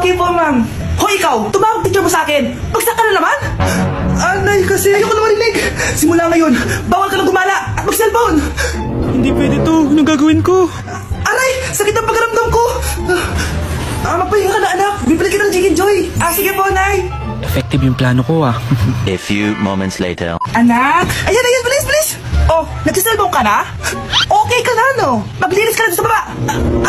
Okay po, ma'am. Hoy, ikaw! Tumawag teacher mo sa akin! Magsaka na naman! Nay, kasi ayoko na marinig! Simula ngayon, bawal ka lang gumala at mag-cellphone! Hindi pwede to. Anong gagawin ko? Aray! Sakit ang pagkaramdam ko! Magpahinga ka na, anak! Bibili ka ng Chicken Joy! Sige po, Nay! Effective yung plano ko ah. A few moments later. Anak! Ayan, bilis, bilis! Oh, nag-cellphone ka na? Okay ka na, no? Maglinis ka na sa baba!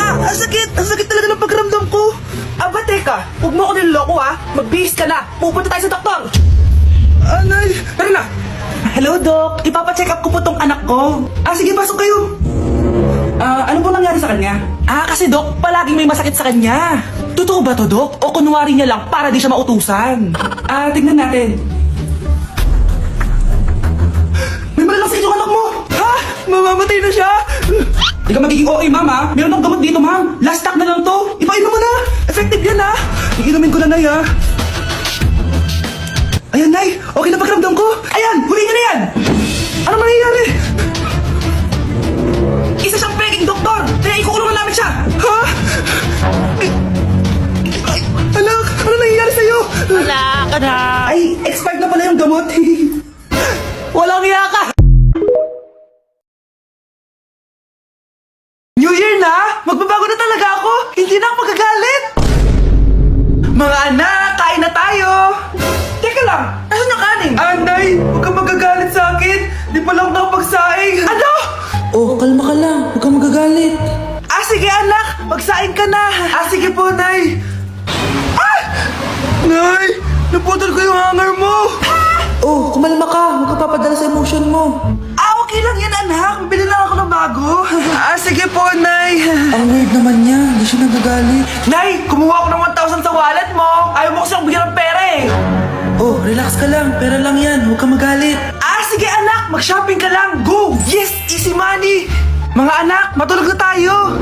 Ang sakit! Ang sakit talaga ng pagkaramdam ko! Aba, teka! Huwag mo ako niloloko, ha? Magbihis ka na! Pupunta tayo sa doktor! Nay! Tara na! Hello, Doc! Ipapacheck up ko po tong anak ko. Sige, pasok kayo! Ano po nangyari sa kanya? Kasi Doc, palaging may masakit sa kanya. Totoo ba to, Doc? O kunwari niya lang para di siya mautusan? Tignan natin. May malalasakit yung anak mo! Ha? Mamamatay na siya! Di ka magiging OA, ma'am, ha? Meron akong gamot dito, ma'am. Last stock na lang to. Ipainom mo na. Effective yan, ha? Iinumin ko na, Nay, ha? Ayan, Nay. Okay na pakiramdam ko. Ayan, huli niya na yan. Ano mangyayari? Isa siyang peking doktor. Kaya ikukulong na namin siya. Ha? Ay, anak, ano nangyayari sa'yo? Anak! Ay, expired na pala yung gamot. Walang hiya ka. New Year na! Magbabago na talaga ako! Hindi na ako magagalit! Mga anak, kain na tayo! Teka lang, asan yung kanin? Nay, huwag kang magagalit sa akin! Di pa lang nakapagsaing! Ano? Oh, kalma ka lang. Huwag kang magagalit. Sige anak, magsaing ka na! Sige po, Nay! Nay! Naputol ko yung hanger mo! Oh, kumalma ka. Huwag ka papadala sa emotion mo. Okay lang yan, anak! Bibili lang ako ng bago! Sige po, Nay! Ang weird naman niya. Hindi siya nagagalit. Nay, kumuha ako ng 1,000 sa wallet mo! Ayaw mo kasi bigyan ng pera eh! Oh, relax ka lang. Pera lang yan. Huwag kang magalit. Sige anak, mag-shopping ka lang! Go! Yes! Easy money! Mga anak, matulog na tayo!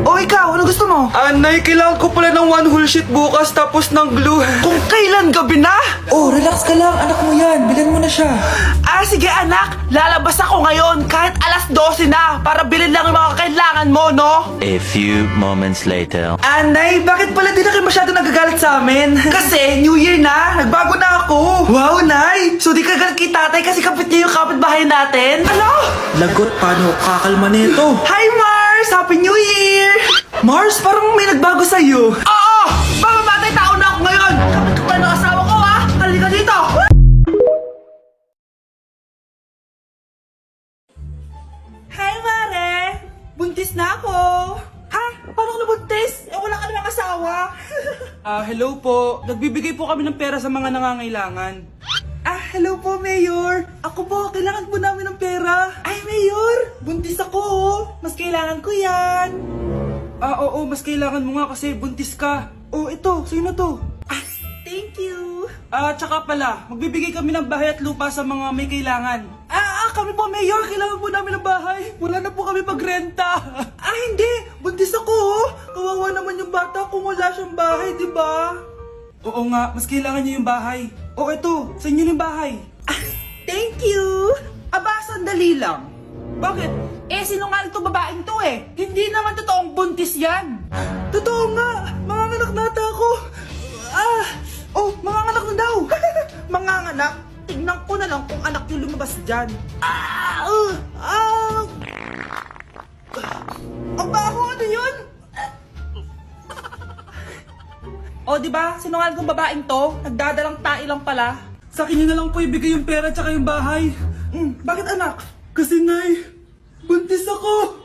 O ikaw, ano gusto mo? Nay, kailangan ko pala ng one whole sheet bukas tapos ng glue. Kung kailan gabi na? Oh, relax ka lang. Anak mo yan. Bilhan mo na siya. Sige anak, lalabas ako ngayon kahit alas 12 na para bilhin lang yung mga kailangan mo, no? A few moments later. Nay, bakit pala di na kayo masyado nagagalit sa amin? Kasi New Year na, nagbago na ako. Wow, Nay! So di ka galit kay tatay kasi kapit niya yung kapitbahay natin? Ano? Lagot, paano kakalma nito? Hi, Mars! Happy New Year! Mars, parang may nagbago sa'yo. Oo! Mamamatay tao na ako ngayon! Kapit ko pa ng asawa ko, ha? Halika dito! Hi, Mare! Buntis na ako! Ha? Paano ka nabuntis? Wala ka namang asawa. Hello po. Nagbibigay po kami ng pera sa mga nangangailangan. Hello po, Mayor. Ako po, kailangan po namin ng pera. Ay, Mayor! Buntis ako, oh. Mas kailangan ko yan. Oo, mas kailangan mo nga kasi buntis ka. Oh, ito. Sa'yo na to. Thank you. Tsaka pala, magbibigay kami ng bahay at lupa sa mga may kailangan. Kami po, Mayor. Kailangan po namin ng bahay. Wala na po kami pagrenta. Hindi. Buntis ako, oh. Kawawa naman yung bata kung wala siyang bahay, di ba? Oo nga, mas kailangan niyo yung bahay. O ito, sa inyo yung bahay. Thank you. Sandali lang. Bakit? Sinungaling to babaeng to eh. Hindi naman totoong buntis yan. Totoo nga. Manganganak na ata ako. Manganganak na daw. Manganganak? Tignan ko na lang kung anak yung lumabas dyan. Ang baho, ano yun? Di ba? Sinungaling kong babaeng to. Nagdadalang tae lang pala. Sa akin niyo na lang po ibigay yung pera tsaka yung bahay. Bakit anak? Kasi Nay, buntis ako.